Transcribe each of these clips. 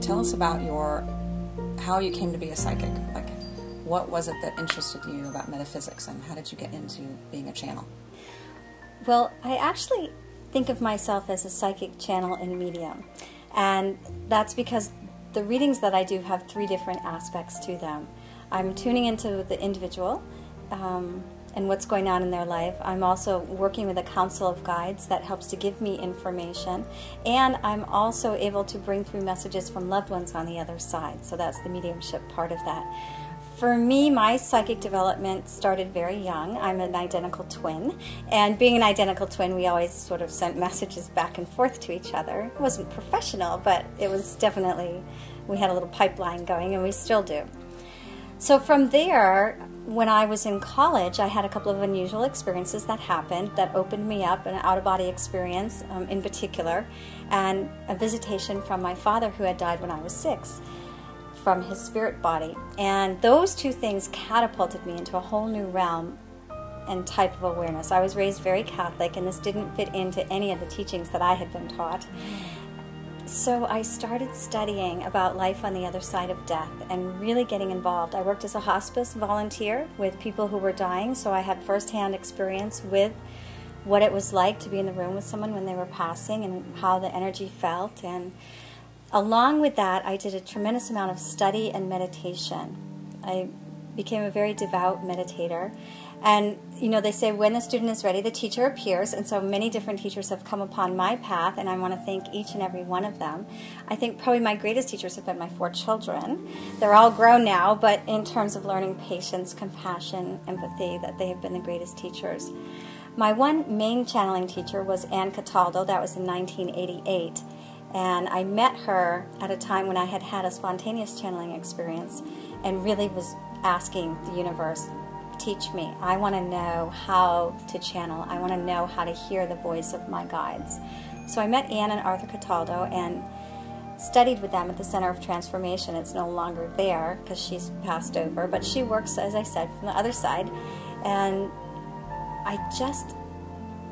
tell us about how you came to be a psychic. Like, what was it that interested you about metaphysics, and how did you get into being a channel? Well, I actually think of myself as a psychic channel and medium, and that's because the readings that I do have three different aspects to them. I'm tuning into the individual and what's going on in their life. I'm also working with a council of guides that helps to give me information, and I'm also able to bring through messages from loved ones on the other side, so that's the mediumship part of that. For me, my psychic development started very young. I'm an identical twin, and being an identical twin, we always sort of sent messages back and forth to each other. It wasn't professional, but it was definitely, we had a little pipeline going, and we still do. So from there, when I was in college, I had a couple of unusual experiences that happened that opened me up, an out-of-body experience in particular, and a visitation from my father who had died when I was 6. From his spirit body. And those two things catapulted me into a whole new realm and type of awareness. I was raised very Catholic, and this didn't fit into any of the teachings that I had been taught. So I started studying about life on the other side of death and really getting involved. I worked as a hospice volunteer with people who were dying, so I had firsthand experience with what it was like to be in the room with someone when they were passing and how the energy felt. And along with that, I did a tremendous amount of study and meditation. I became a very devout meditator. And, you know, they say when the student is ready, the teacher appears. And so many different teachers have come upon my path, and I want to thank each and every one of them. I think probably my greatest teachers have been my 4 children. They're all grown now, but in terms of learning patience, compassion, empathy, that they have been the greatest teachers. My one main channeling teacher was Ann Cataldo. That was in 1988. And I met her at a time when I had had a spontaneous channeling experience and really was asking the universe, teach me. I want to know how to channel. I want to know how to hear the voice of my guides. So I met Ann and Arthur Cataldo and studied with them at the Center of Transformation. It's no longer there because she's passed over, but she works, as I said, from the other side. And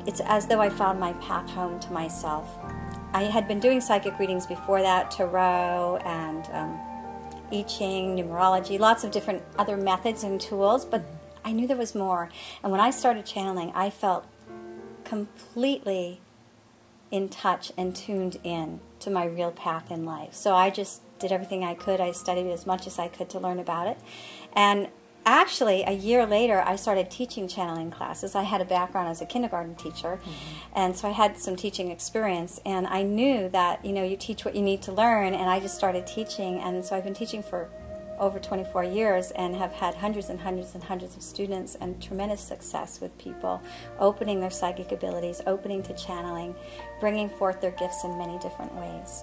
it's as though I found my path home to myself. I had been doing psychic readings before that, tarot and I Ching, numerology, lots of different other methods and tools, but I knew there was more. And when I started channeling, I felt completely in touch and tuned in to my real path in life. So I just did everything I could. I studied as much as I could to learn about it. And actually, a year later, I started teaching channeling classes. I had a background as a kindergarten teacher, and so I had some teaching experience. And I knew that, you know, you teach what you need to learn, and I just started teaching. And so I've been teaching for over 24 years and have had hundreds and hundreds and hundreds of students and tremendous success with people opening their psychic abilities, opening to channeling, bringing forth their gifts in many different ways.